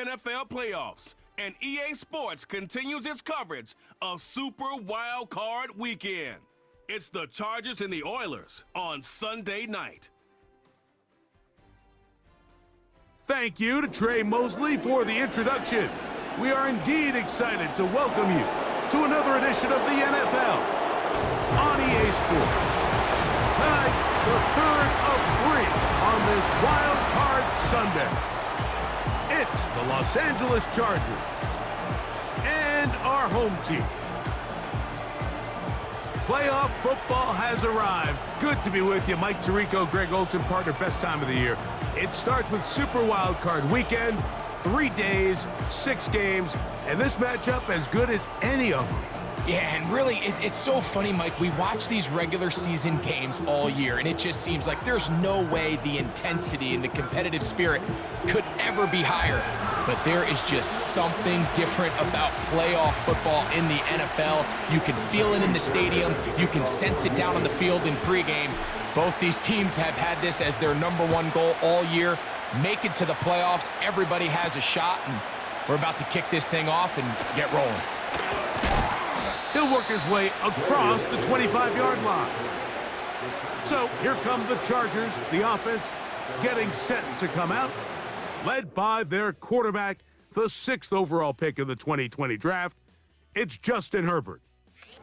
NFL playoffs, and EA Sports continues its coverage of Super Wild Card Weekend. It's the Chargers and the Oilers on Sunday night. Thank you to Trey Mosley for the introduction. We are indeed excited to welcome you to another edition of the NFL on EA Sports. Tonight, the third of three on this Wild Card Sunday. It's the Los Angeles Chargers and our home team. Playoff football has arrived. Good to be with you. Mike Tirico, Greg Olsen, partner, best time of the year. It starts with Super Wild Card Weekend, 3 days, 6 games, and this matchup as good as any of them. Yeah, and really, it's so funny, Mike. We watch these regular season games all year, and it just seems like there's no way the intensity and the competitive spirit could ever be higher. But there is just something different about playoff football in the NFL. You can feel it in the stadium. You can sense it down on the field in pregame. Both these teams have had this as their #1 goal all year. Make it to the playoffs. Everybody has a shot, and we're about to kick this thing off and get rolling. He'll work his way across the 25-yard line. So here come the Chargers, the offense getting set to come out, led by their quarterback, the 6th overall pick in the 2020 draft. It's Justin Herbert.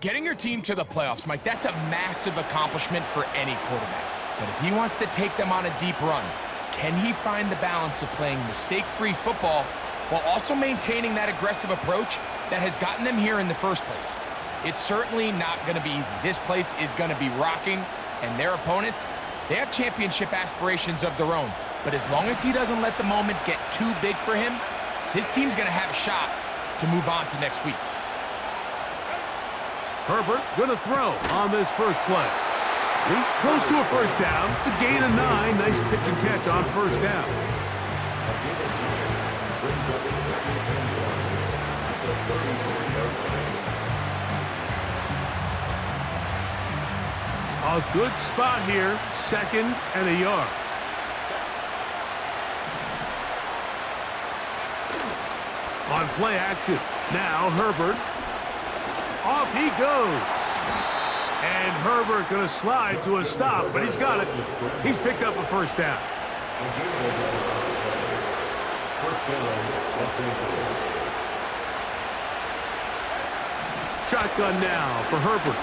Getting your team to the playoffs, Mike, that's a massive accomplishment for any quarterback. But if he wants to take them on a deep run, can he find the balance of playing mistake-free football while also maintaining that aggressive approach that has gotten them here in the first place? It's certainly not going to be easy. This place is going to be rocking, and their opponents, they have championship aspirations of their own. But as long as he doesn't let the moment get too big for him, this team's going to have a shot to move on to next week. Herbert going to throw on this first play. He's close to a first down. It's a gain of 9. Nice pitch and catch on first down. A good spot here, 2nd and a yard. On play action, now Herbert. Off he goes. And Herbert going to slide to a stop, but he's got it. He's picked up a first down. Shotgun now for Herbert.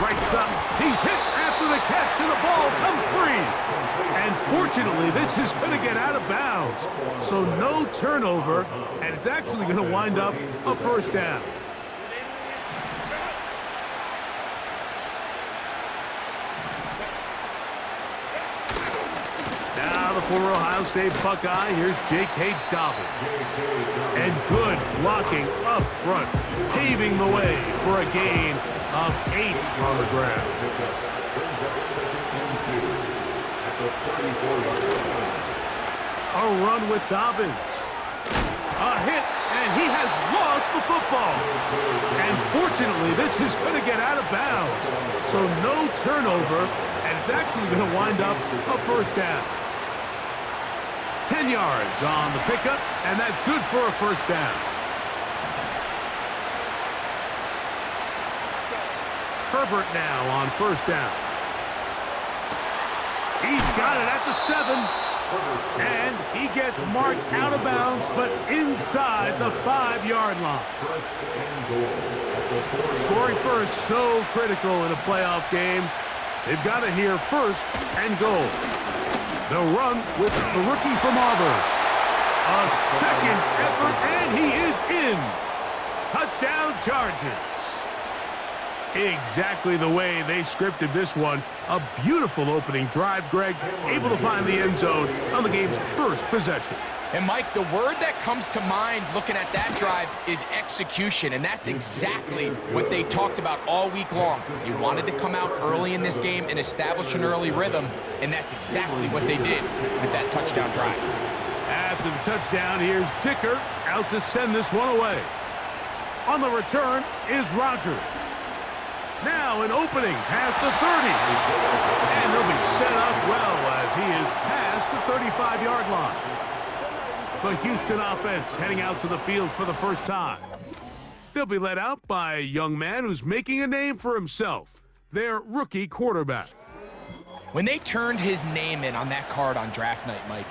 Right side, he's hit after the catch, and the ball comes free. And fortunately, this is going to get out of bounds. So no turnover, and it's actually going to wind up a first down. Now the former Ohio State Buckeye, here's J.K. Dobbins. And good blocking up front, paving the way for a gain of 8 on the ground. A run with Dobbins. A hit, and he has lost the football. And fortunately, this is going to get out of bounds. So no turnover, and it's actually going to wind up a first down. 10 yards on the pickup, and that's good for a first down. Herbert now on first down. He's got it at the 7. And he gets marked out of bounds, but inside the 5-yard line. Scoring first, so critical in a playoff game. They've got to hear first and goal. They'll run with the rookie from Auburn. A second effort, and he is in. Touchdown, Chargers. Exactly the way they scripted this one. A beautiful opening drive, Greg. Able to find the end zone on the game's first possession. And, Mike, the word that comes to mind looking at that drive is execution, and that's exactly what they talked about all week long. They wanted to come out early in this game and establish an early rhythm, and that's exactly what they did with that touchdown drive. After the touchdown, here's Dicker out to send this one away. On the return is Rodgers. Now an opening past the 30. And he'll be set up well as he is past the 35-yard line. The Houston offense heading out to the field for the first time. They'll be led out by a young man who's making a name for himself, their rookie quarterback. When they turned his name in on that card on draft night, Mike,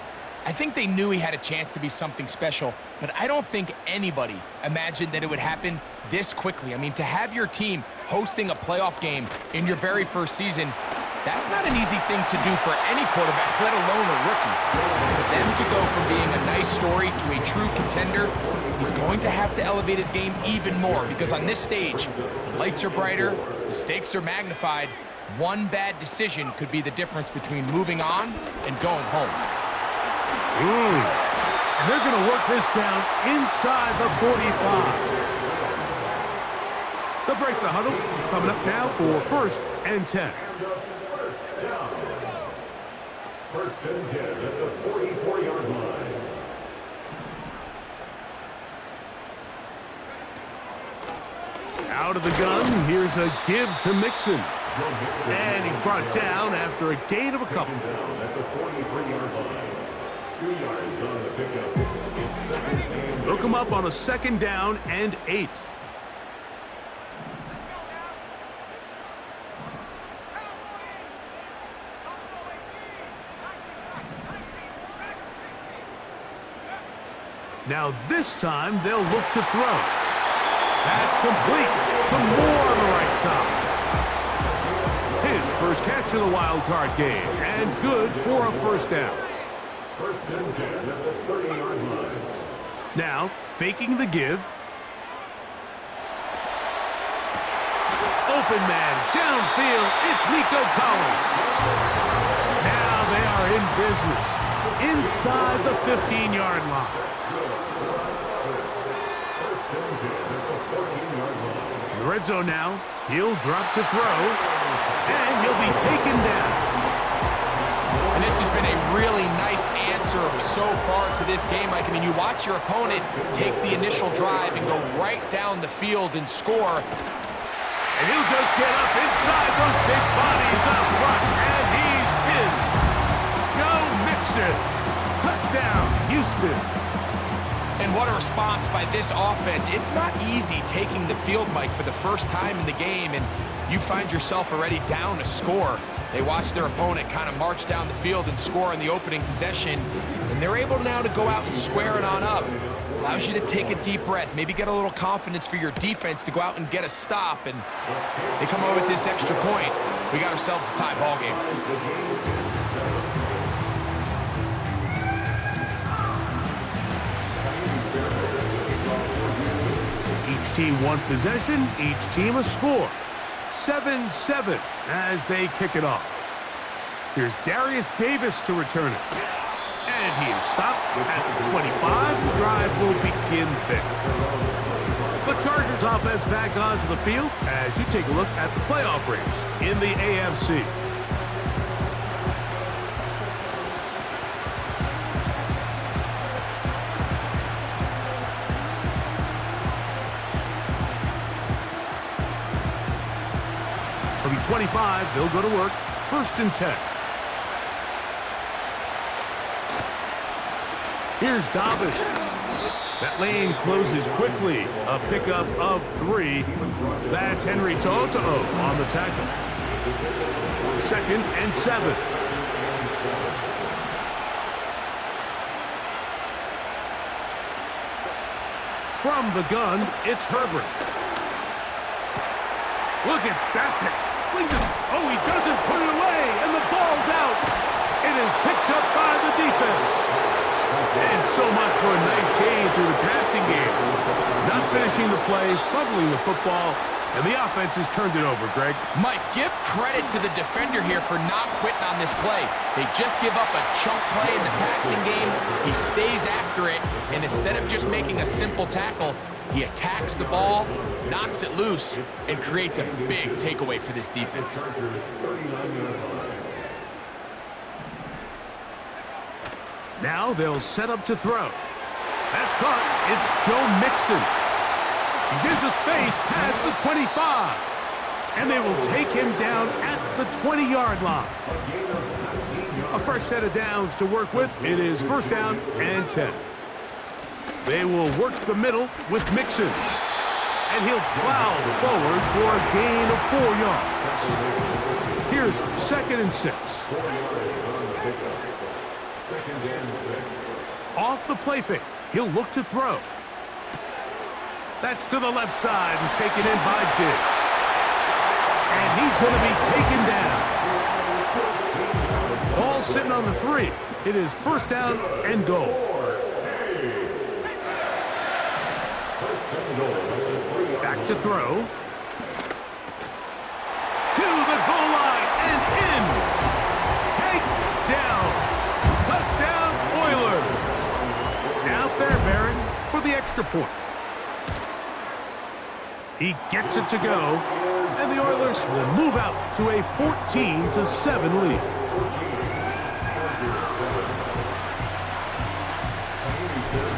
I think they knew he had a chance to be something special, but I don't think anybody imagined that it would happen this quickly. I mean, to have your team hosting a playoff game in your very first season, that's not an easy thing to do for any quarterback, let alone a rookie. For them to go from being a nice story to a true contender, he's going to have to elevate his game even more, because on this stage, the lights are brighter, the stakes are magnified. One bad decision could be the difference between moving on and going home. And they're going to work this down inside the 45. They'll break the huddle. Coming up now for 1st and 10. First and 10 at the 44-yard line. Out of the gun, here's a give to Mixon. And he's brought down after a gain of a couple. Down at the 43-yard line. 2 yards on the pickup. It's 2nd and 8. They'll come up on a 2nd down and 8. Now this time they'll look to throw. That's complete to Moore on the right side. His first catch of the wild card game, and good for a 1st down. First and 10 at the 30-yard line. Now faking the give. Open man downfield. It's Nico Collins. Now they are in business inside the 15-yard line. In the red zone now, he'll drop to throw, and he'll be taken down. And this has been a really nice answer so far to this game, Mike. I mean, you watch your opponent take the initial drive and go right down the field and score. And he'll just get up inside those big bodies up front, and he's in. Joe Mixon. Touchdown, Houston. And what a response by this offense. It's not easy taking the field, Mike, for the first time in the game, and you find yourself already down a score. They watch their opponent kind of march down the field and score in the opening possession, and they're able now to go out and square it on up. Allows you to take a deep breath, maybe get a little confidence for your defense to go out and get a stop, and they come away with this extra point. We got ourselves a tie ball game. Each team one possession, each team a score. 7-7 as they kick it off. Here's Darius Davis to return it. And he is stopped at the 25. The drive will begin there. The Chargers offense back onto the field as you take a look at the playoff race in the AFC. From 25, they'll go to work. 1st and 10. Here's Dobbins. That lane closes quickly. A pickup of 3. That's Henry Toto on the tackle. 2nd and 7. From the gun, it's Herbert. Look at that. Slinged it. Oh, he doesn't put it away, and the ball's out. It is picked up by the defense. And so much for a nice gain through the passing game. Not finishing the play, fumbling the football, and the offense has turned it over, Greg. Mike, give credit to the defender here for not quitting on this play. They just give up a chunk play in the passing game. He stays after it, and instead of just making a simple tackle, he attacks the ball, knocks it loose, and creates a big takeaway for this defense. Now they'll set up to throw. That's caught. It's Joe Mixon. He's into space past the 25. And they will take him down at the 20-yard line. A fresh set of downs to work with. It is first down and 10. They will work the middle with Mixon. And he'll plow forward for a gain of 4 yards. Here's second and 6. Off the play fake, he'll look to throw. That's to the left side and taken in by Diggs. And he's going to be taken down. Ball sitting on the 3. It is first down and goal. Back to throw. To the goal line and in. Take down. Touchdown, Oilers. Now Fairbairn for the extra point. He gets it to go, and the Oilers will move out to a 14-7 lead.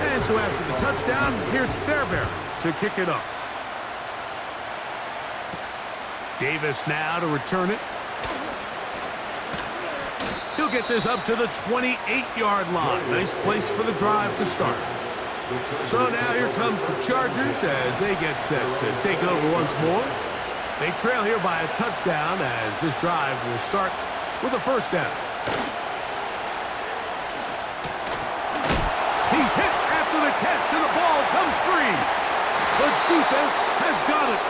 And so after the touchdown, here's Fairbairn to kick it off. Davis now to return it. He'll get this up to the 28-yard line. Nice place for the drive to start. So now here comes the Chargers as they get set to take over once more. They trail here by a touchdown as this drive will start with a first down. He's hit after the catch and the ball comes free. The defense has got it.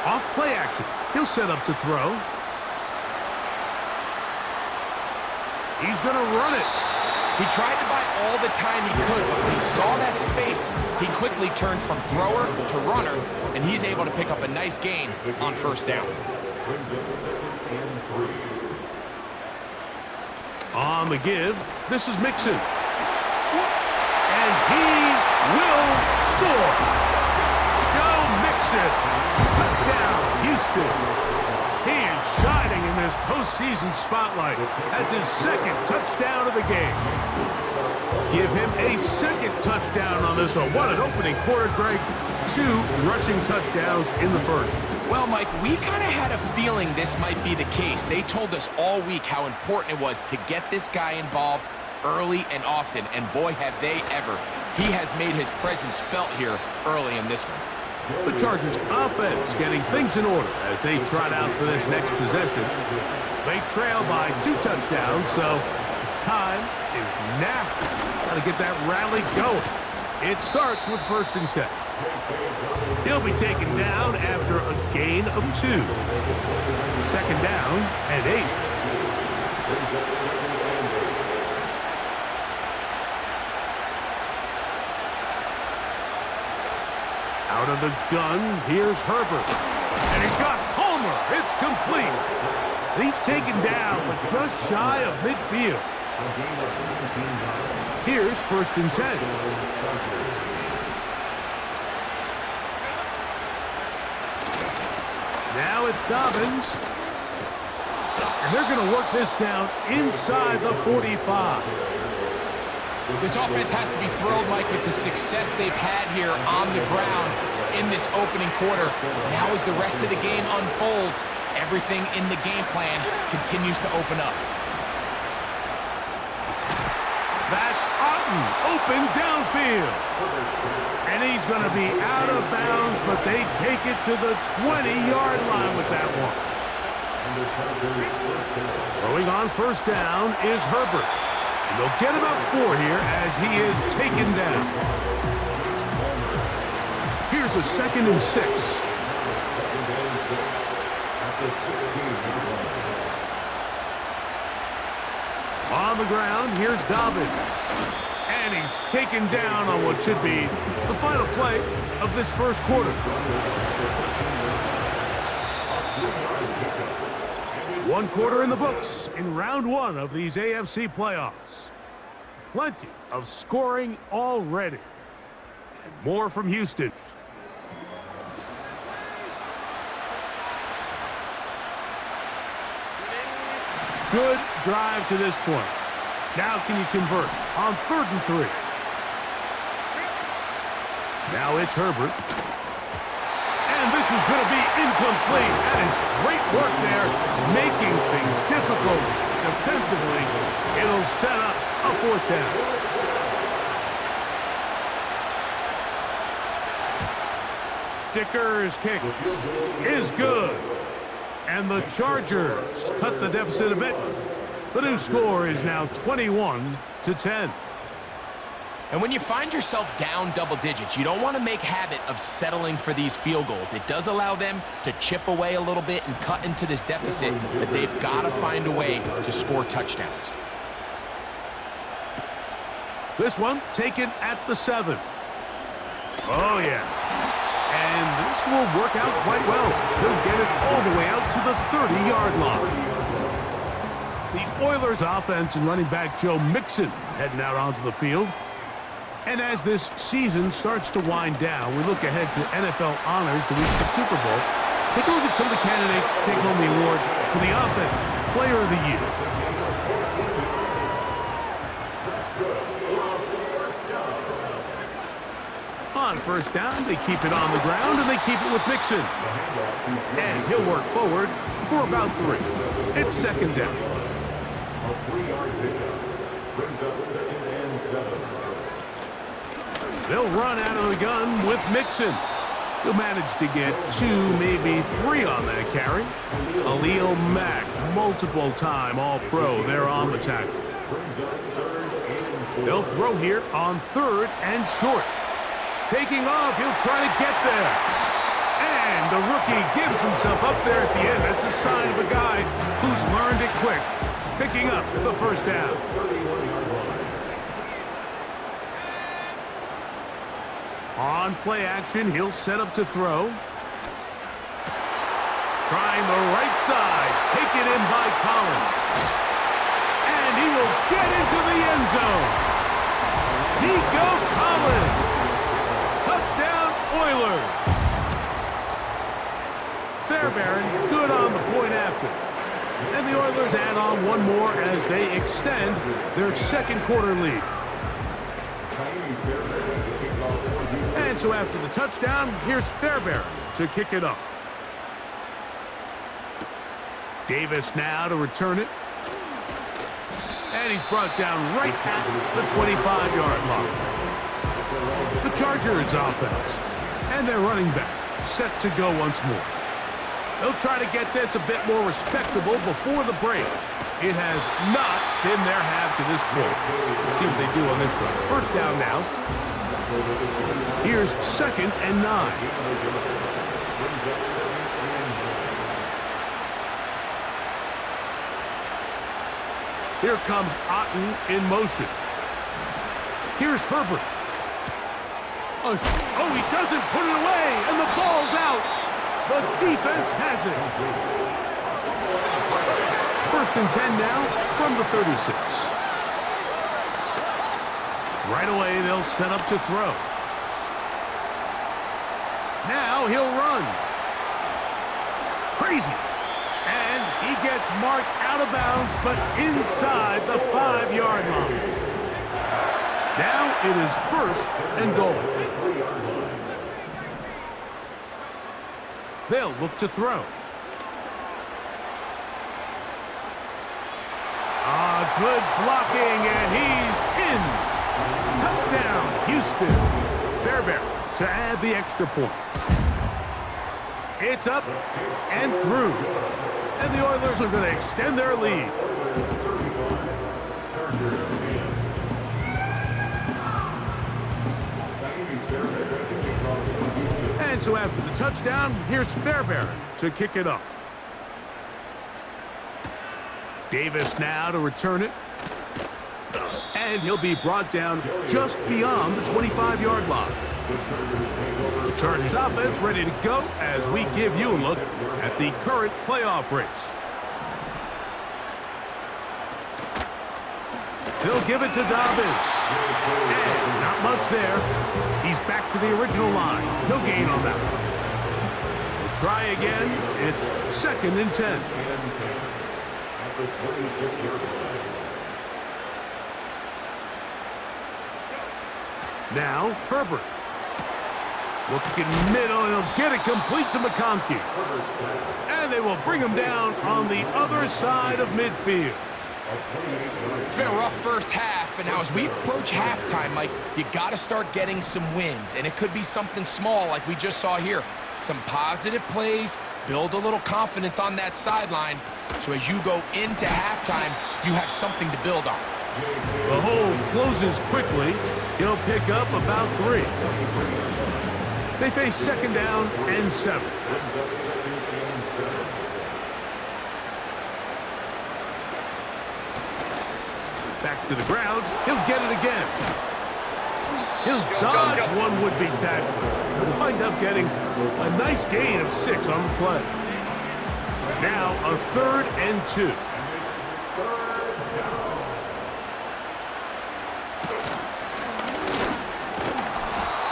Off play action. He'll set up to throw. He's going to run it. He tried to buy all the time he could, but when he saw that space, he quickly turned from thrower to runner, and he's able to pick up a nice gain on first down. On the give, this is Mixon. And he will score. Go Mixon. Touchdown, Houston. He is shining in this postseason spotlight. That's his second touchdown of the game. Give him a second touchdown on this one. What an opening quarter, Greg. 2 rushing touchdowns in the first. Well, Mike, we kind of had a feeling this might be the case. They told us all week how important it was to get this guy involved early and often, and boy, have they ever. He has made his presence felt here early in this one. The Chargers offense getting things in order as they trot out for this next possession. They trail by 2 touchdowns, so the time is now. Got to get that rally going. It starts with first and 10. He'll be taken down after a gain of 2. Second down and 8. Out of the gun, here's Herbert. And he's got Homer. It's complete. He's taken down, but just shy of midfield. Here's first and 10. Now it's Dobbins. And they're going to work this down inside the 45. This offense has to be thrilled, Mike, with the success they've had here on the ground in this opening quarter. Now as the rest of the game unfolds, everything in the game plan continues to open up. That's Otten, open downfield. And he's going to be out of bounds, but they take it to the 20-yard line with that one. Throwing on first down is Herbert. And they'll get about 4 here as he is taken down. Here's a second and 6. On the ground, here's Dobbins. And he's taken down on what should be the final play of this first quarter. 1 quarter in the books in round 1 of these AFC playoffs. Plenty of scoring already. And more from Houston. Good drive to this point. Now can you convert on 3rd and 3? Now it's Herbert. And this is going to be incomplete. That is great work there, making things difficult defensively. It'll set up a fourth down. Dicker's kick is good. And the Chargers cut the deficit a bit. The new score is now 21-10. And when you find yourself down double digits, you don't want to make habit of settling for these field goals. It does allow them to chip away a little bit and cut into this deficit, but they've got to find a way to score touchdowns. This one taken at the 7. Oh, yeah. And this will work out quite well. He'll get it all the way out to the 30-yard line. The Oilers offense and running back Joe Mixon heading out onto the field. And as this season starts to wind down, we look ahead to NFL honors to reach the Super Bowl. Take a look at some of the candidates to take home the award for the Offensive Player of the Year. On first down, they keep it on the ground, and they keep it with Mixon. And he'll work forward for about 3. It's second down. A 3-yard pickup brings up 2nd and 7. They'll run out of the gun with Mixon. He'll manage to get 2, maybe 3 on that carry. Khalil Mack, multiple-time All-Pro there on the tackle. They'll throw here on 3rd and short. Taking off, he'll try to get there. And the rookie gives himself up there at the end. That's a sign of a guy who's learned it quick. Picking up the first down. On play action, he'll set up to throw. Trying the right side. Taken in by Collins. And he will get into the end zone. Nico Collins. Touchdown, Oilers. Fairbairn good on the point after. And the Oilers add on one more as they extend their second quarter lead. And so after the touchdown, here's Fairbairn to kick it off. Davis now to return it. And he's brought down right at the 25-yard line. The Chargers offense and their running back set to go once more. They'll try to get this a bit more respectable before the break. It has not been their half to this point. Let's see what they do on this drive. First down now. Here's 2nd and 9. Here comes Otten in motion. Here's Herbert. Oh, he doesn't put it away, and the ball's out. The defense has it. 1st and 10 now from the 36. Right away, they'll set up to throw. Now he'll run. Crazy. And he gets marked out of bounds, but inside the 5-yard line. Now it is 1st and goal. They'll look to throw. Good blocking, and he's in. Touchdown, Houston. Fairbairn to add the extra point. It's up and through. And the Oilers are going to extend their lead. And so after the touchdown, here's Fairbairn to kick it off. Davis now to return it. And he'll be brought down just beyond the 25-yard line. The Chargers offense ready to go as we give you a look at the current playoff race. They'll give it to Dobbins. And not much there. He's back to the original line. No gain on that one. We'll try again. It's 2nd and 10. Now, Herbert. Looking middle, and he'll get it complete to McConkey. And they will bring him down on the other side of midfield. It's been a rough first half, but now as we approach halftime, Mike, you got to start getting some wins, and it could be something small like we just saw here. Some positive plays, build a little confidence on that sideline, so as you go into halftime, you have something to build on. The hole closes quickly. He'll pick up about 3. They face second down and 7. Back to the ground. He'll get it again. He'll dodge one would-be tackler. He'll wind up getting a nice gain of 6 on the play. Now a 3rd and 2.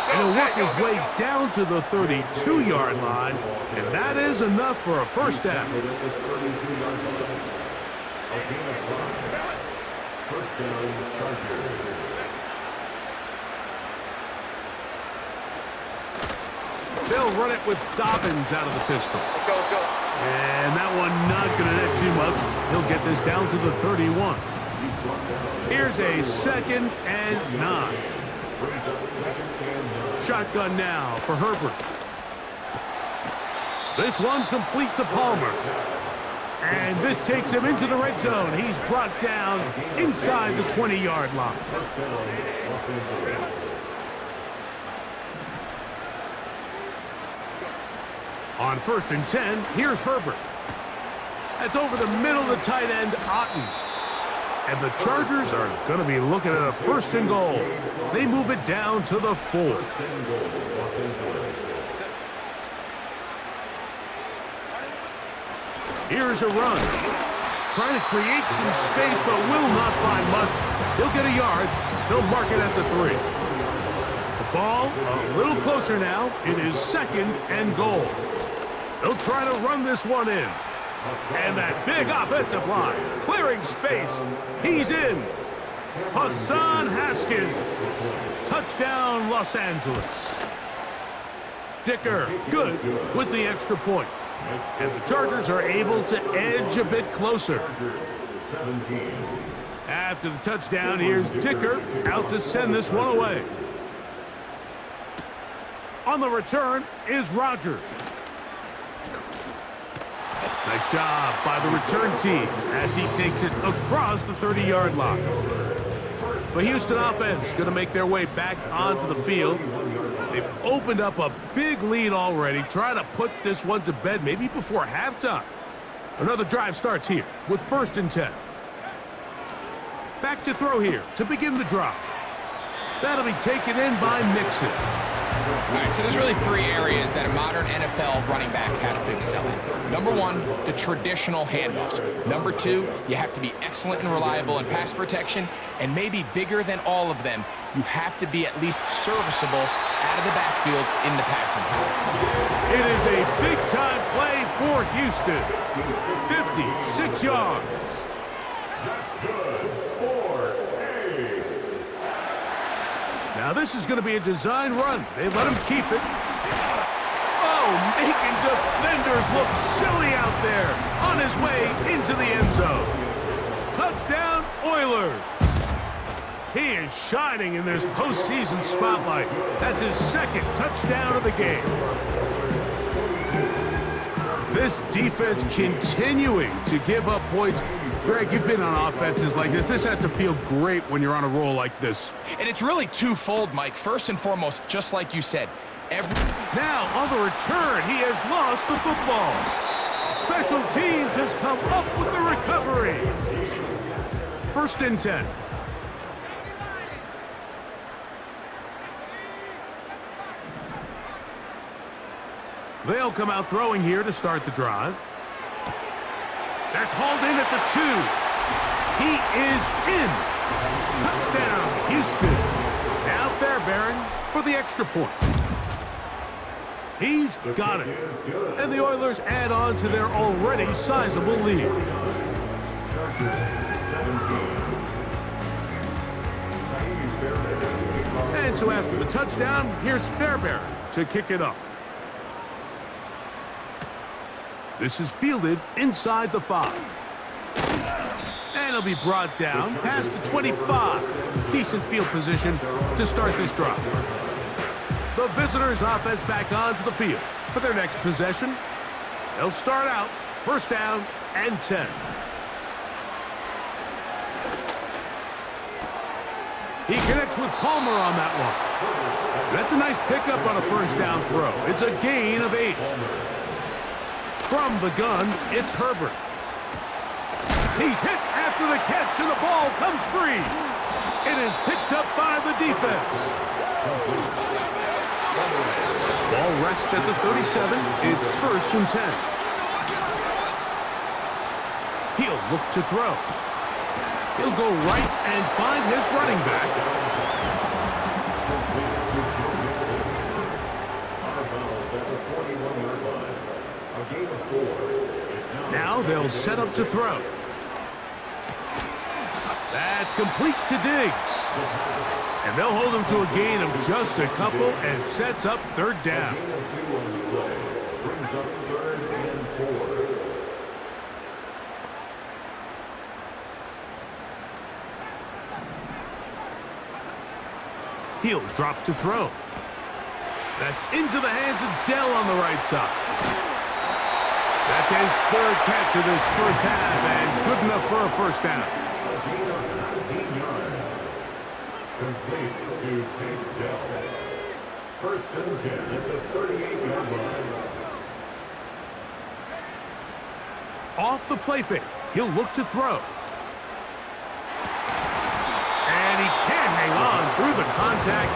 And he'll work his way down to the 32-yard line, and that is enough for a first down. They'll run it with Dobbins out of the pistol. Let's go, let's go. And that one not going to net too much. He'll get this down to the 31. Here's a 2nd and 9. Shotgun now for Herbert. This one complete to Palmer. And this takes him into the red zone. He's brought down inside the 20-yard line. On 1st and 10, here's Herbert. That's over the middle of the tight end, Otten. And the Chargers are going to be looking at a 1st and goal. They move it down to the 4. Here's a run. Trying to create some space, but will not find much. He'll get a yard. They'll mark it at the 3. The ball a little closer now. It is 2nd and goal. They'll try to run this one in. And that big offensive line, clearing space. He's in. Hassan Haskins. Touchdown, Los Angeles. Dicker, good with the extra point. And the Chargers are able to edge a bit closer. After the touchdown, here's Dicker out to send this one away. On the return is Rodgers. Nice job by the return team as he takes it across the 30-yard line. The Houston offense going to make their way back onto the field. They've opened up a big lead already, trying to put this one to bed maybe before halftime. Another drive starts here with 1st and 10. Back to throw here to begin the drive. That'll be taken in by Mixon. All right, so there's really 3 areas that a modern NFL running back has to excel in. Number 1, the traditional handoffs. Number 2, you have to be excellent and reliable in pass protection. And maybe bigger than all of them, you have to be at least serviceable out of the backfield in the passing game. It is a big-time play for Houston. 56 yards. Now this is going to be a design run. They let him keep it. Oh, making defenders look silly out there on his way into the end zone. Touchdown, Oilers. He is shining in this postseason spotlight. That's his 2nd touchdown of the game. This defense continuing to give up points. Greg, you've been on offenses like this. This has to feel great when you're on a roll like this. And it's really twofold, Mike. First and foremost, just like you said, now on the return, he has lost the football. Special teams has come up with the recovery. 1st and 10. They'll come out throwing here to start the drive. That's hauled in at the 2. He is in. Touchdown, Houston. Now Fairbairn for the extra point. He's got it. And the Oilers add on to their already sizable lead. And so after the touchdown, here's Fairbairn to kick it off. This is fielded inside the 5. And it'll be brought down past the 25. Decent field position to start this drive. The visitors' offense back onto the field for their next possession. They'll start out first down and 10. He connects with Palmer on that one. That's a nice pickup on a first down throw. It's a gain of 8. From the gun, it's Herbert. He's hit after the catch, and the ball comes free. It is picked up by the defense. Ball rests at the 37. It's first and 10. He'll look to throw. He'll go right and find his running back. Now they'll set up to throw. That's complete to Diggs. And they'll hold him to a gain of just a couple and sets up third down. He'll drop to throw. That's into the hands of Dell on the right side. That's his third catch of this first half, and good enough for a first down. Complete to Tank Dell. First and 10 at the 38-yard line. Off the play fake, he'll look to throw. And he can't hang on through the contact.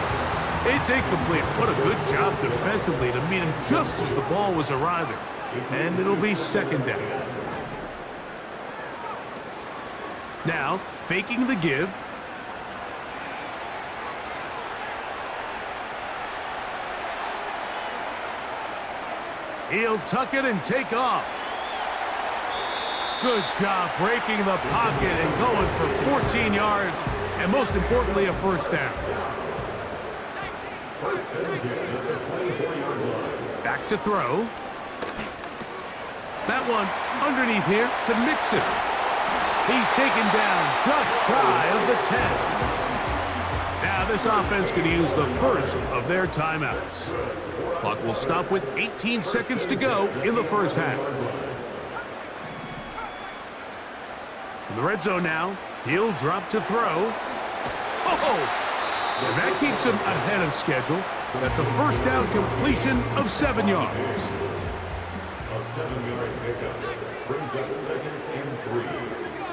It's incomplete. What a good job defensively to meet him just as the ball was arriving. And it'll be second down. Now, faking the give. He'll tuck it and take off. Good job breaking the pocket and going for 14 yards, and most importantly, a first down. Back to throw. That one underneath here to Mixon. He's taken down just shy of the 10. Now this offense could use the first of their timeouts. Clock will stop with 18 seconds to go in the first half. In the red zone now, he'll drop to throw. Oh! And that keeps him ahead of schedule. That's a first down completion of 7 yards. A 7-yard pickup brings up second and 3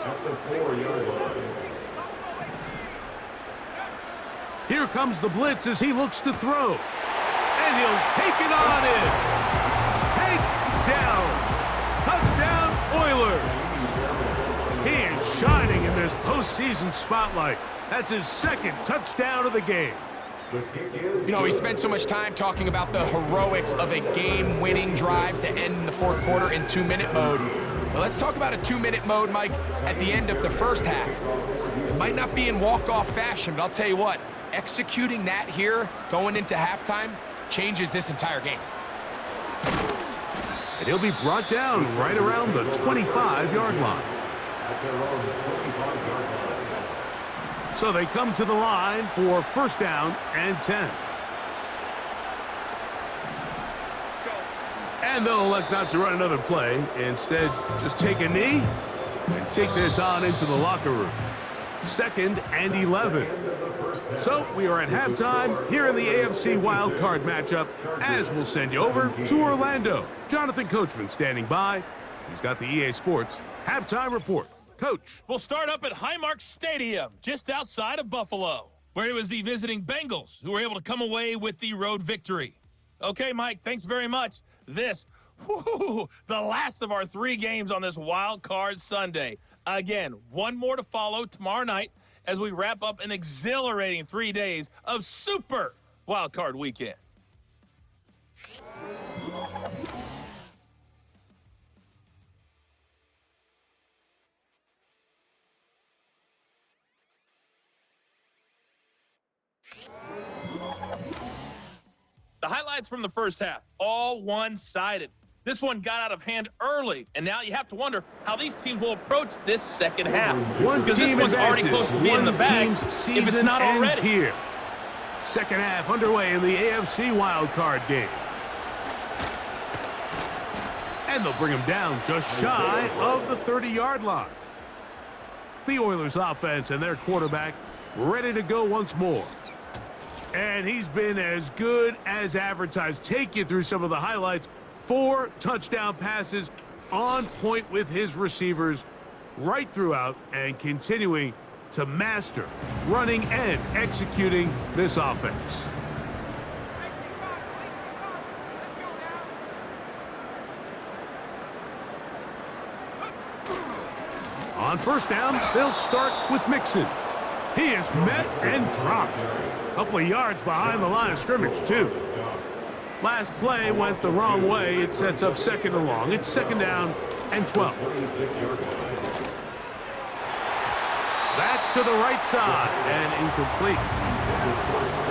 at the 4-yard line. Here comes the blitz as he looks to throw. And he'll take it on in. Take down. Touchdown, Oilers. He is shining in this postseason spotlight. That's his second touchdown of the game. You know, we spent so much time talking about the heroics of a game-winning drive to end in the fourth quarter in 2-minute mode. But let's talk about a 2-minute mode, Mike, at the end of the first half. It might not be in walk-off fashion, but I'll tell you what, executing that here going into halftime changes this entire game. And he'll be brought down right around the 25-yard line. So they come to the line for first down and 10. And they'll elect not to run another play. Instead, just take a knee and take this on into the locker room. Second and 11. So we are at halftime here in the AFC wildcard matchup, as we'll send you over to Orlando. Jonathan Coachman standing by. He's got the EA Sports halftime report. Coach. We'll start up at Highmark Stadium, just outside of Buffalo, where it was the visiting Bengals who were able to come away with the road victory. Okay, Mike, thanks very much. This, the last of our 3 games on this wild card Sunday. Again, one more to follow tomorrow night as we wrap up an exhilarating 3 days of super wild card weekend. The highlights from the first half, all one-sided. This one got out of hand early, and now you have to wonder how these teams will approach this second half. Because this one's already close to being in the bag if it's not already. Here. Second half underway in the AFC wildcard game. And they'll bring him down just shy of the 30-yard line. The Oilers offense and their quarterback ready to go once more. And he's been as good as advertised. Take you through some of the highlights. 4 touchdown passes on point with his receivers right throughout and continuing to master running and executing this offense. On first down, they'll start with Mixon. He is met and dropped. A couple of yards behind the line of scrimmage, too. Last play went the wrong way. It sets up second and long. It's second down and 12. That's to the right side and incomplete.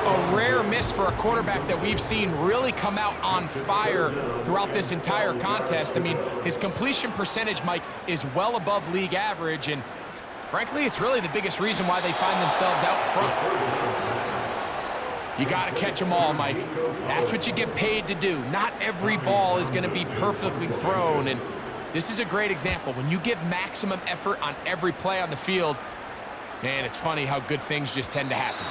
A rare miss for a quarterback that we've seen really come out on fire throughout this entire contest. I mean, his completion percentage, Mike, is well above league average, and frankly, it's really the biggest reason why they find themselves out front. You got to catch them all, Mike. That's what you get paid to do. Not every ball is going to be perfectly thrown, and this is a great example. When you give maximum effort on every play on the field, man, it's funny how good things just tend to happen.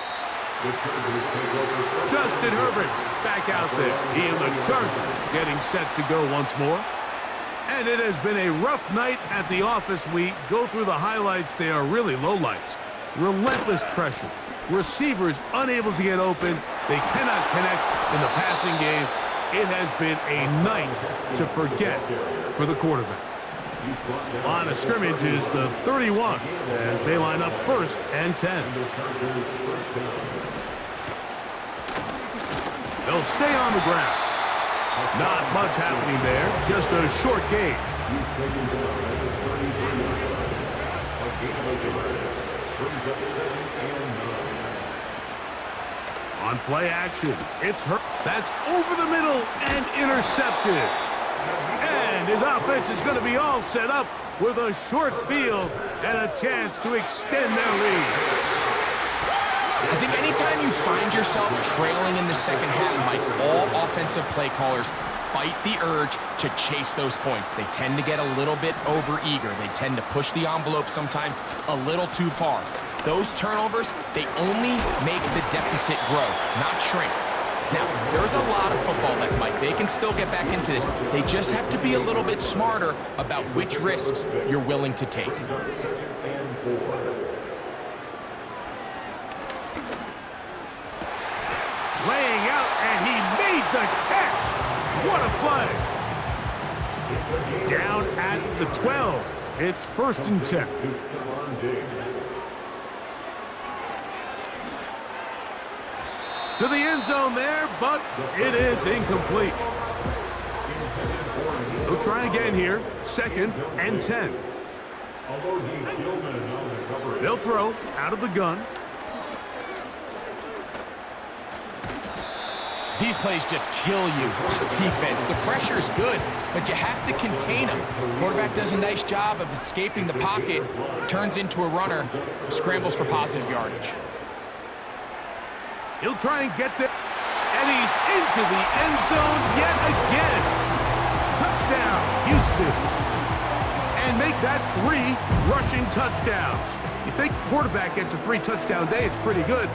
Justin Herbert back out there. He and the Chargers getting set to go once more. And it has been a rough night at the office. We go through the highlights. They are really lowlights. Relentless pressure. Receivers unable to get open. They cannot connect in the passing game. It has been a night to forget for the quarterback. Line of scrimmage is the 31 as they line up first and 10. They'll stay on the ground. Not much happening there, just a short game. On play action, it's her. That's over the middle and intercepted. And his offense is going to be all set up with a short field and a chance to extend their lead. I think anytime you find yourself trailing in the second half, Mike, all offensive play callers fight the urge to chase those points. They tend to get a little bit overeager. They tend to push the envelope sometimes a little too far. Those turnovers, they only make the deficit grow, not shrink. Now, there's a lot of football left, Mike. They can still get back into this. They just have to be a little bit smarter about which risks you're willing to take. Laying out, and he made the catch. What a play. Down at the 12. It's first and 10. To the end zone there, but it is incomplete. They'll try again here. Second and 10. They'll throw out of the gun. These plays just kill you on defense. The pressure's good, but you have to contain them. Quarterback does a nice job of escaping the pocket, turns into a runner, scrambles for positive yardage. He'll try and get there, and he's into the end zone yet again. Touchdown, Houston. And make that 3 rushing touchdowns. You think quarterback gets a 3-touchdown day, it's pretty good.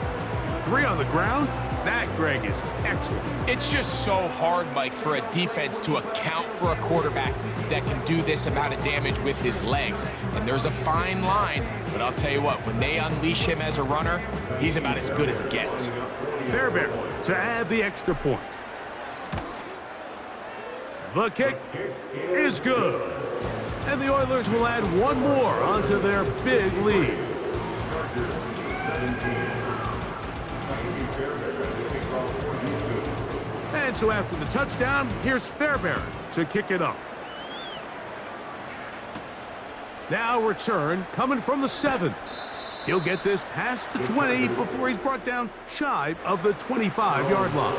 3 on the ground? That, Greg, is excellent. It's just so hard, Mike, for a defense to account for a quarterback that can do this amount of damage with his legs. And there's a fine line, but I'll tell you what, when they unleash him as a runner, he's about as good as it gets. Fairbairn to add the extra point. The kick is good. And the Oilers will add one more onto their big lead. And so after the touchdown, here's Fairbairn to kick it up. Now return coming from the 7. He'll get this past the 20 before he's brought down shy of the 25-yard line.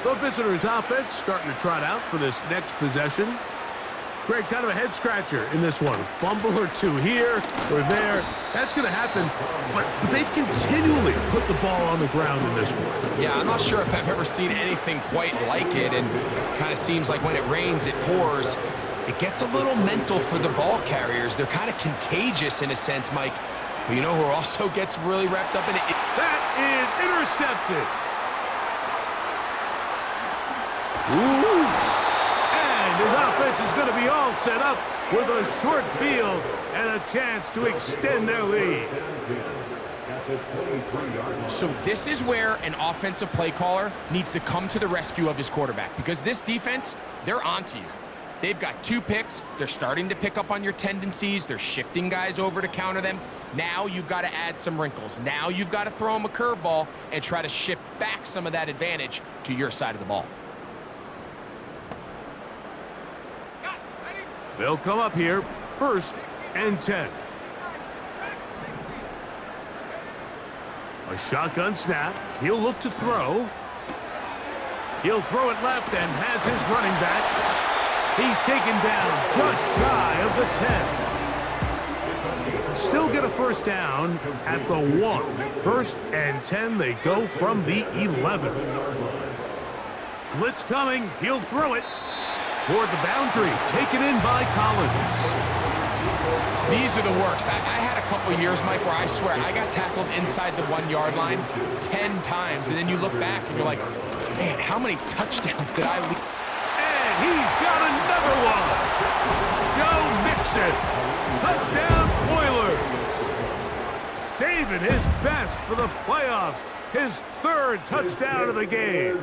The visitors' offense starting to trot out for this next possession. Greg, kind of a head-scratcher in this one. Fumble or two here or there. That's going to happen, but they've continually put the ball on the ground in this one. Yeah, I'm not sure if I've ever seen anything quite like it, and kind of seems like when it rains, it pours. It gets a little mental for the ball carriers. They're kind of contagious in a sense, Mike. But you know who also gets really wrapped up in it? That is intercepted. Ooh. And his offense is going to be all set up with a short field and a chance to extend their lead. So this is where an offensive play caller needs to come to the rescue of his quarterback, because this defense, they're onto you. They've got 2 picks. They're starting to pick up on your tendencies. They're shifting guys over to counter them. Now you've got to add some wrinkles. Now you've got to throw them a curveball and try to shift back some of that advantage to your side of the ball. They'll come up here, 1st and 10. A shotgun snap. He'll look to throw. He'll throw it left and has his running back. He's taken down just shy of the 10. Still get a 1st down at the 1. 1st and 10, they go from the 11. Blitz coming, he'll throw it toward the boundary, taken in by Collins. These are the worst. I had a couple years, Mike, where I swear I got tackled inside the 1-yard line 10 times, and then you look back and you're like, man, how many touchdowns did I leave? And he's got another one. Joe Mixon. Touchdown, Oilers. Saving his best for the playoffs. His 3rd touchdown of the game.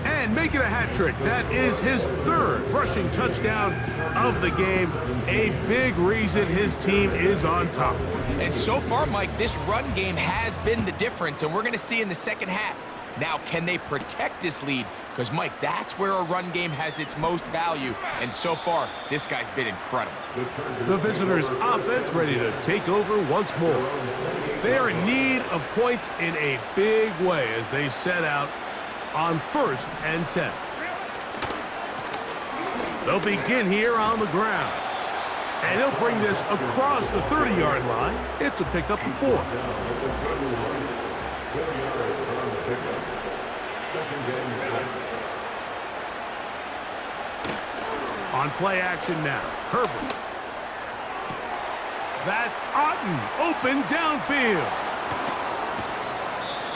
And making a hat trick. That is his 3rd rushing touchdown of the game. A big reason his team is on top. And so far, Mike, this run game has been the difference, and we're going to see in the second half. Now, can they protect this lead? Because, Mike, that's where a run game has its most value. And so far, this guy's been incredible. The visitors' offense ready to take over once more. They are in need of points in a big way as they set out on 1st and 10. They'll begin here on the ground. And he'll bring this across the 30-yard line. It's a pickup of 4. On play action now, Herbert. That's Otten, open downfield.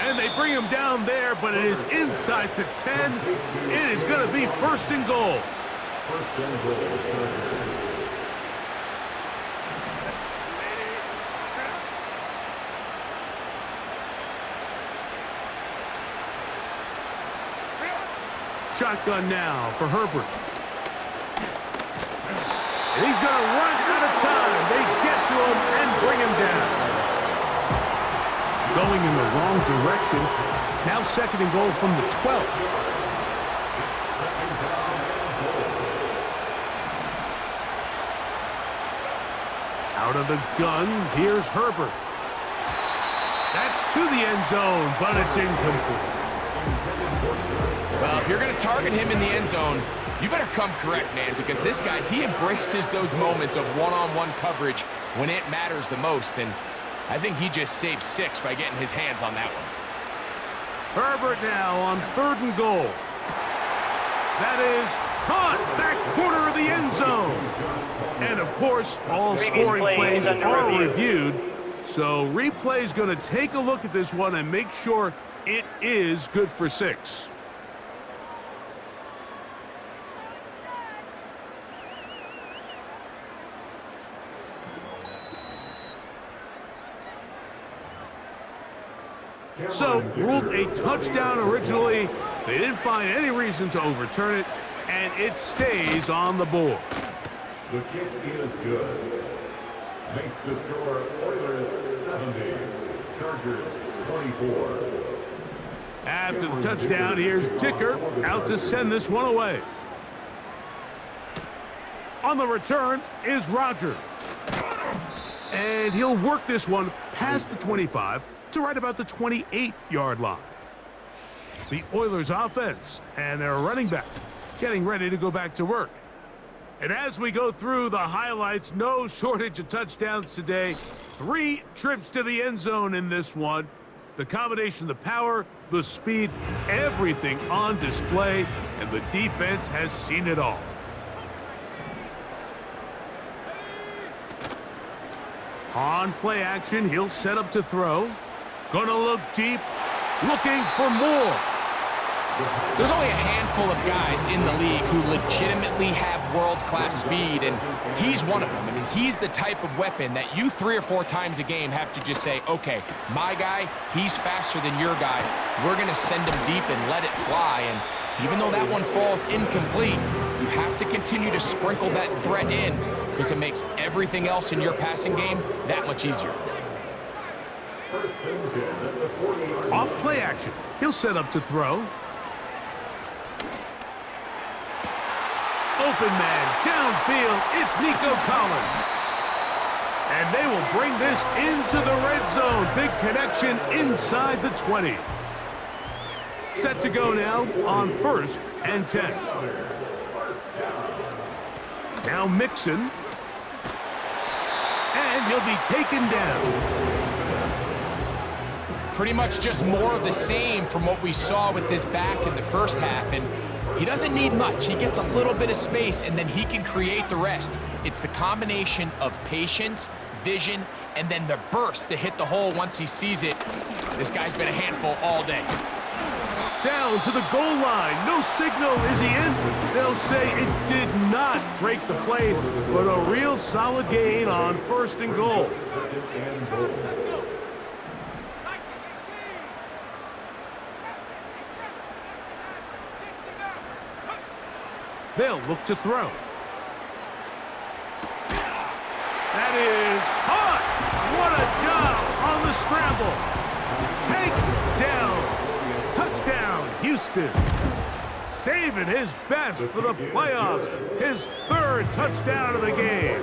And they bring him down there, but it is inside the 10. It is going to be 1st and goal. 1st and goal. Shotgun now for Herbert. And he's going to run out of time. They get to him and bring him down. Going in the wrong direction. Now 2nd and goal from the 12. Out of the gun, here's Herbert. That's to the end zone, but it's incomplete. Well, if you're going to target him in the end zone, you better come correct, man, because this guy, he embraces those moments of one-on-one coverage when it matters the most, and I think he just saved 6 by getting his hands on that one. Herbert now on 3rd and goal. That is caught back corner of the end zone. And, of course, all scoring plays are reviewed, so replay's going to take a look at this one and make sure it is good for 6. So, ruled a touchdown originally. They didn't find any reason to overturn it, and it stays on the board. The kick is good. Makes the score Oilers 70, Chargers 24. After the touchdown, here's Dicker out to send this one away. On the return is Rodgers. And he'll work this one past the 25 to right about the 28-yard line. The Oilers offense and their running back getting ready to go back to work. And as we go through the highlights, no shortage of touchdowns today. 3 trips to the end zone in this one. The combination, the power, the speed, everything on display, and the defense has seen it all. On play action, he'll set up to throw. Gonna look deep, looking for more. There's only a handful of guys in the league who legitimately have world-class speed, and he's one of them. I mean, he's the type of weapon that you 3 or 4 times a game have to just say, okay, my guy, he's faster than your guy. We're going to send him deep and let it fly, and even though that one falls incomplete, you have to continue to sprinkle that threat in because it makes everything else in your passing game that much easier. Off play action, he'll set up to throw. Open man, downfield, it's Nico Collins. And they will bring this into the red zone. Big connection inside the 20. Set to go now on 1st and 10. Now Mixon. And he'll be taken down. Pretty much just more of the same from what we saw with this back in the first half. And he doesn't need much. He gets a little bit of space, and then he can create the rest. It's the combination of patience, vision, and then the burst to hit the hole once he sees it. This guy's been a handful all day. Down to the goal line. No signal. Is he in? They'll say it did not break the play, but a real solid gain on 1st and goal. They'll look to throw. That is caught. What a job on the scramble. Take down. Touchdown, Houston. Saving his best for the playoffs. His 3rd touchdown of the game.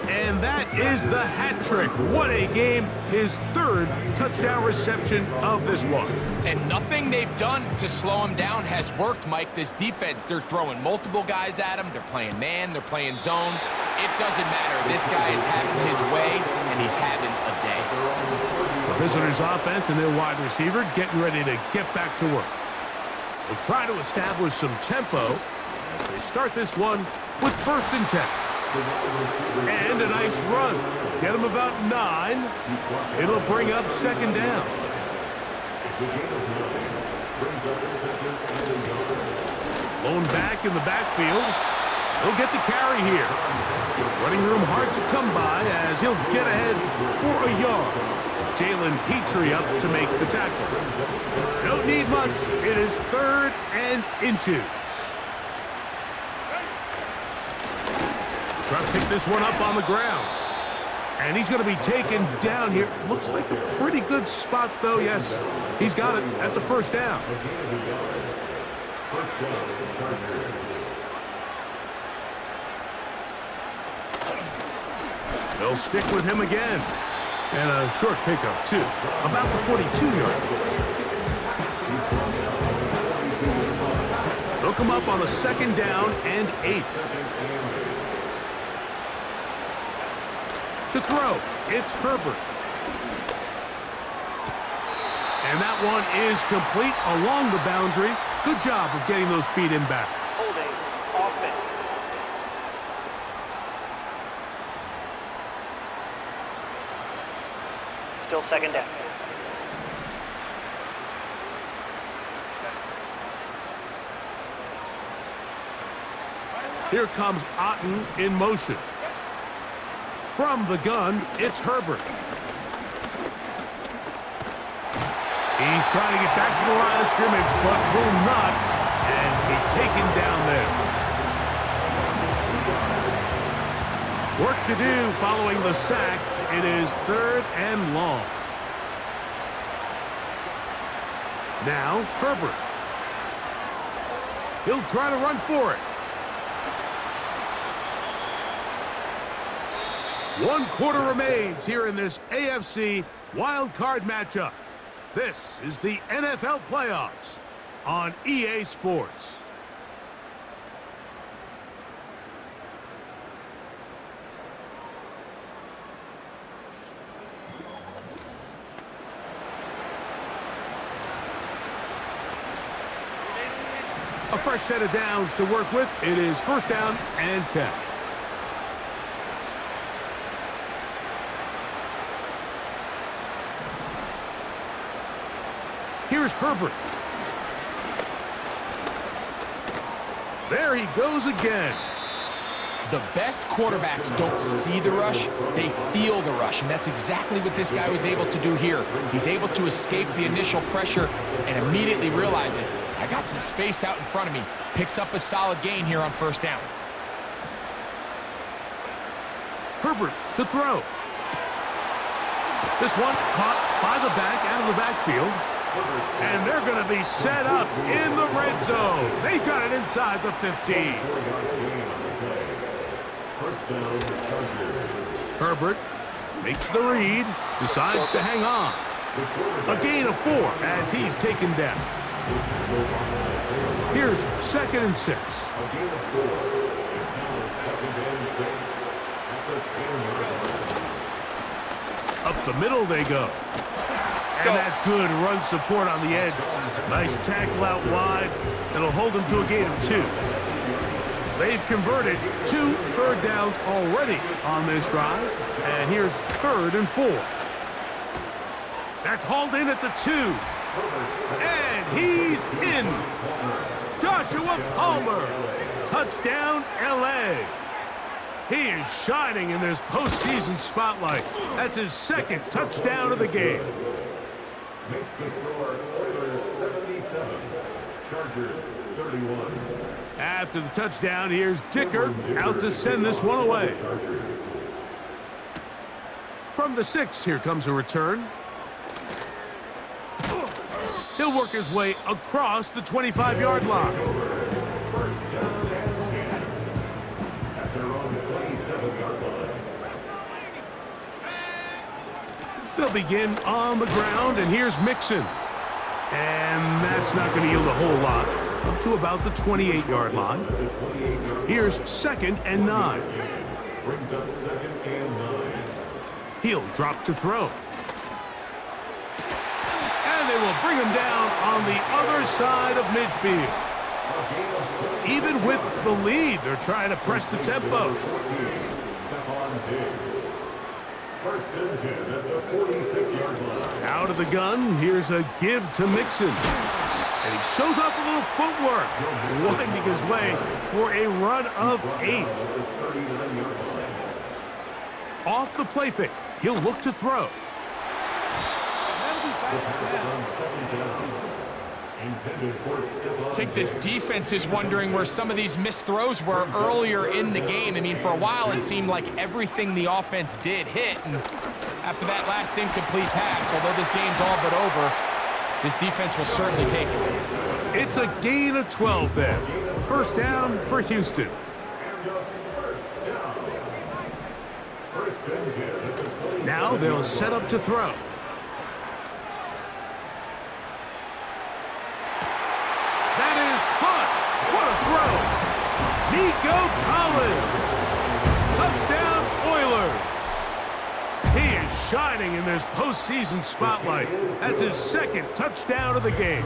And that is the hat trick. What a game. His 3rd touchdown reception of this one. And nothing they've done to slow him down has worked, Mike. This defense, they're throwing multiple guys at him. They're playing man. They're playing zone. It doesn't matter. This guy is having his way, and he's having a day. The visitors' offense and their wide receiver getting ready to get back to work. They'll try to establish some tempo as they start this one with 1st and 10. And a nice run. Get him about 9. It'll bring up 2nd down. Lone back in the backfield. He'll get the carry here. Running room hard to come by as he'll get ahead for a yard. Jalen Petrie up to make the tackle. Don't need much. It is 3rd and inches. Try to pick this one up on the ground. And he's going to be taken down here. Looks like a pretty good spot, though. Yes, he's got it. That's a 1st down. They'll stick with him again. And a short pickup, too. About the 42-yard. They'll come up on a 2nd down and 8. To throw, it's Herbert. And that one is complete along the boundary. Good job of getting those feet in back. Holding offense. Still 2nd down. Here comes Otten in motion. From the gun, it's Herbert. He's trying to get back to the line of scrimmage, but will not, and be taken down there. Work to do following the sack. It is 3rd and long. Now, Herbert. He'll try to run for it. 1 quarter remains here in this AFC wild card matchup. This is the NFL playoffs on EA Sports. A fresh set of downs to work with. It is first down and 10. Here's Herbert. There he goes again. The best quarterbacks don't see the rush, they feel the rush, and that's exactly what this guy was able to do here. He's able to escape the initial pressure and immediately realizes, I got some space out in front of me. Picks up a solid gain here on first down. Herbert to throw. This one caught by the back, out of the backfield. And they're going to be set up in the red zone. They've got it inside the 15. Herbert makes the read, decides to hang on. A gain of 4 as he's taken down. Here's 2nd and 6. Up the middle they go. And that's good run support on the edge. Nice tackle out wide. It'll hold them to a gain of 2. They've converted 2 third downs already on this drive. And here's 3rd and 4. That's hauled in at the 2. And he's in. Joshua Palmer. Touchdown, LA. He is shining in this postseason spotlight. That's his 2nd touchdown of the game. Makes the score Oilers 77, Chargers 31. After the touchdown, here's Dicker out to send this one away. From the 6, here comes a return. He'll work his way across the 25-yard line. First down and 10 at their own 27-yard line. They'll begin on the ground, and here's Mixon. And that's not going to yield a whole lot. Up to about the 28-yard line. Here's 2nd and 9. Brings up 2nd and 9. He'll drop to throw. And they will bring him down on the other side of midfield. Even with the lead, they're trying to press the tempo. First and 10 at the 46-yard line. Out of the gun, here's a give to Mixon. And he shows off a little footwork, winding his way for a run of 8. Off the play fake, he'll look to throw. I think this defense is wondering where some of these missed throws were earlier in the game. I mean, for a while, it seemed like everything the offense did hit. And after that last incomplete pass, although this game's all but over, this defense will certainly take it. It's a gain of 12 there. First down for Houston. Now they'll set up to throw. That is caught. What a throw. Nico Collins. Touchdown, Oilers. He is shining in this postseason spotlight. That's his 2nd touchdown of the game.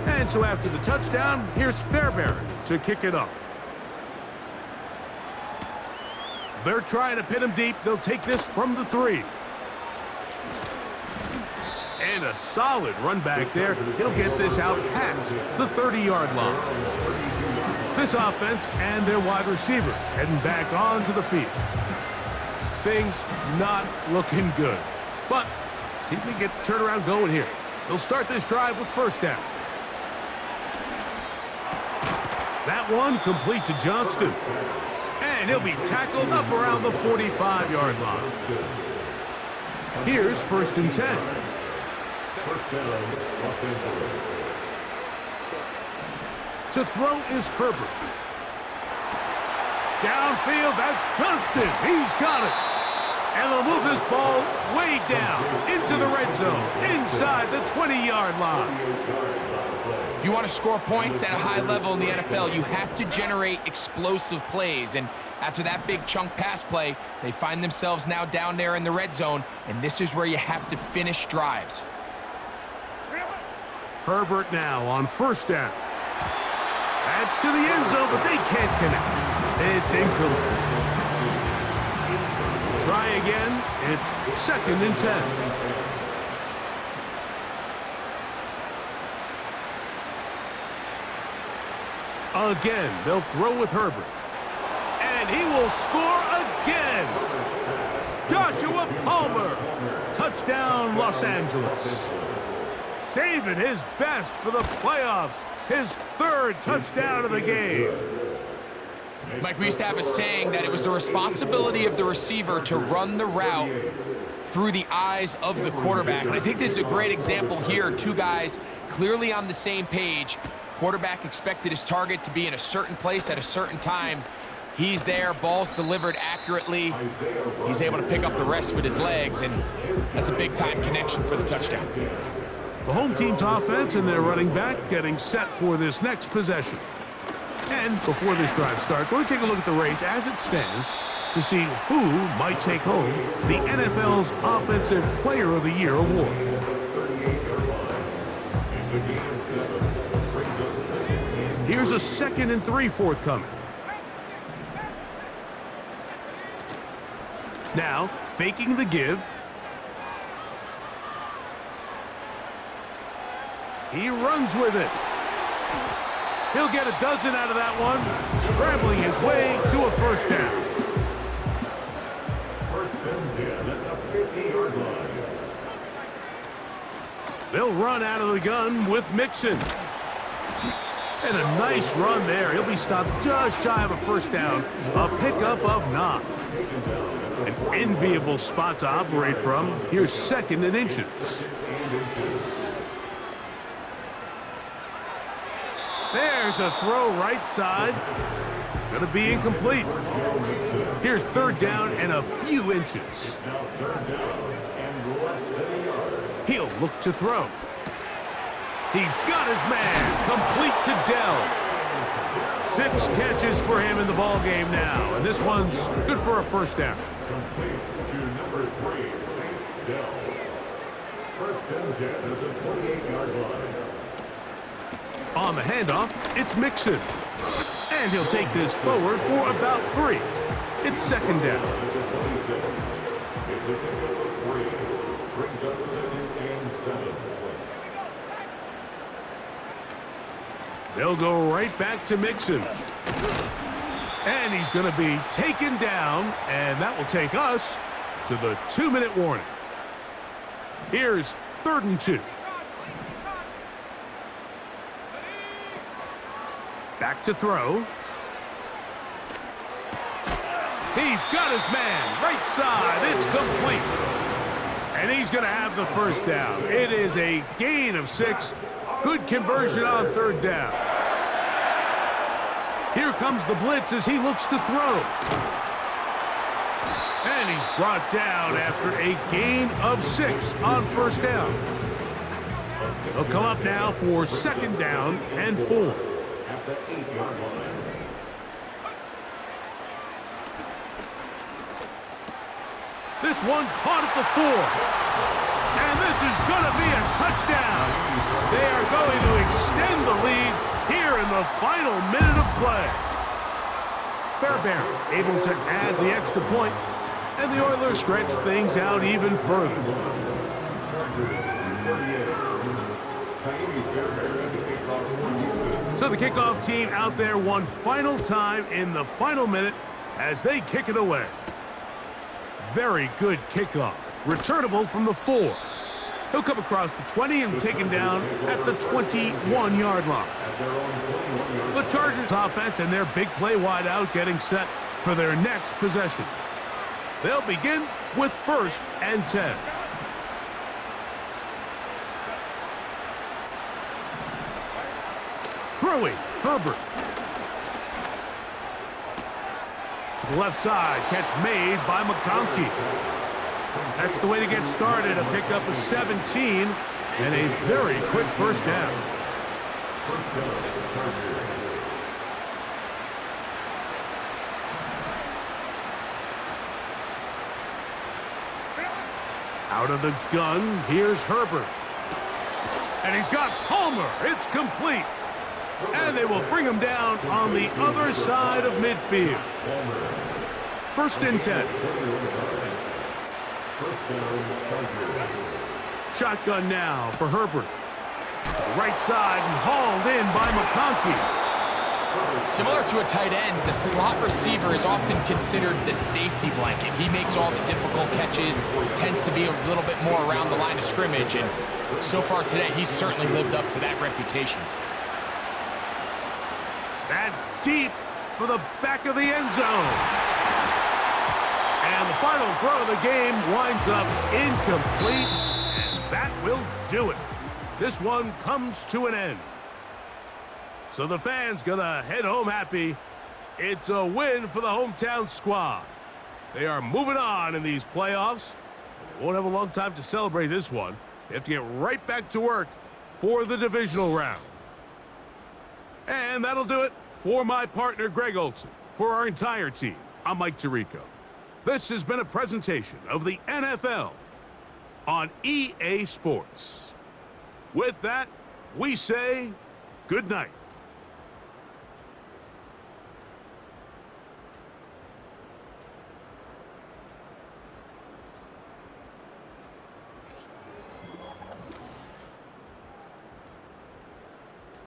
And so after the touchdown, here's Fairbairn to kick it up. They're trying to pin him deep. They'll take this from the 3. And a solid run back there. He'll get this out past the 30-yard line. This offense and their wide receiver heading back onto the field. Things not looking good. But see if they get the turnaround going here. They'll start this drive with first down. That one complete to Johnston. And he'll be tackled up around the 45-yard line. Here's 1st and 10. First down, Los Angeles. To throw is Herbert. Downfield, that's Johnston. He's got it. And they'll move this ball way down into the red zone, inside the 20-yard line. If you want to score points at a high level in the NFL, you have to generate explosive plays. And after that big chunk pass play, they find themselves now down there in the red zone, and this is where you have to finish drives. Herbert now on first down. That's to the end zone, but they can't connect. It's incomplete. Try again. It's 2nd and 10. Again, they'll throw with Herbert. And he will score again. Joshua Palmer. Touchdown, Los Angeles. Saving his best for the playoffs. His 3rd touchdown of the game. Mike, we used to have a saying that it was the responsibility of the receiver to run the route through the eyes of the quarterback. And I think this is a great example here. Two guys clearly on the same page. Quarterback expected his target to be in a certain place at a certain time. He's there, ball's delivered accurately. He's able to pick up the rest with his legs, and that's a big-time connection for the touchdown. The home team's offense and their running back getting set for this next possession. And before this drive starts, we'll take a look at the race as it stands to see who might take home the NFL's Offensive Player of the Year award. Here's a 2nd and 3 forthcoming. Now, faking the give. He runs with it. He'll get a dozen out of that one, scrambling his way to a first down. 1st and 10 at the 50-yard line. They'll run out of the gun with Mixon. And a nice run there. He'll be stopped just shy of a first down. A pickup of 9. An enviable spot to operate from. Here's 2nd and inches. There's a throw right side. It's going to be incomplete. Here's 3rd down and a few inches. He'll look to throw. He's got his man. Complete to Dell. 6 catches for him in the ball game now. And this one's good for a first down. Complete to number 3, Dell. 1st and 10 at the 28-yard line. On the handoff, it's Mixon. And he'll take this forward for about 3. It's 2nd down. It's a pickup of 3. Brings up 2nd and 7. They'll go right back to Mixon. And he's going to be taken down, and that will take us to the 2-minute warning. Here's 3rd and 2. Back to throw. He's got his man. Right side. It's complete. And he's going to have the first down. It is a gain of 6. Good conversion on 3rd down. Here comes the blitz as he looks to throw. And he's brought down after a gain of 6 on 1st down. They'll come up now for 2nd down and 4. At the 8-yard line. This one caught at the 4. And this is going to be a touchdown. They are going to extend the lead here in the final minute of play. Fairbairn able to add the extra point, and the Oilers stretch things out even further. So the kickoff team out there one final time in the final minute as they kick it away. Very good kickoff. Returnable from the 4. He'll come across the 20 and taken down at the 21-yard line. The Chargers offense and their big play wideout getting set for their next possession. They'll begin with 1st and 10. Throwing, Herbert. the left side. Catch made by McConkey. That's the way to get started. A pickup of 17 and a very quick first down. Out of the gun, here's Herbert. And he's got Palmer. It's complete. And they will bring him down on the other side of midfield. First and 10. Shotgun now for Herbert. Right side and hauled in by McConkey. Similar to a tight end, the slot receiver is often considered the safety blanket. He makes all the difficult catches, tends to be a little bit more around the line of scrimmage, and so far today, he's certainly lived up to that reputation. That's deep for the back of the end zone. And the final throw of the game winds up incomplete, and that will do it. This one comes to an end. So the fans gonna head home happy. It's a win for the hometown squad. They are moving on in these playoffs. They won't have a long time to celebrate this one. They have to get right back to work for the divisional round. And that'll do it for my partner, Greg Olson. For our entire team, I'm Mike Tirico. This has been a presentation of the NFL on EA Sports. With that, we say good night.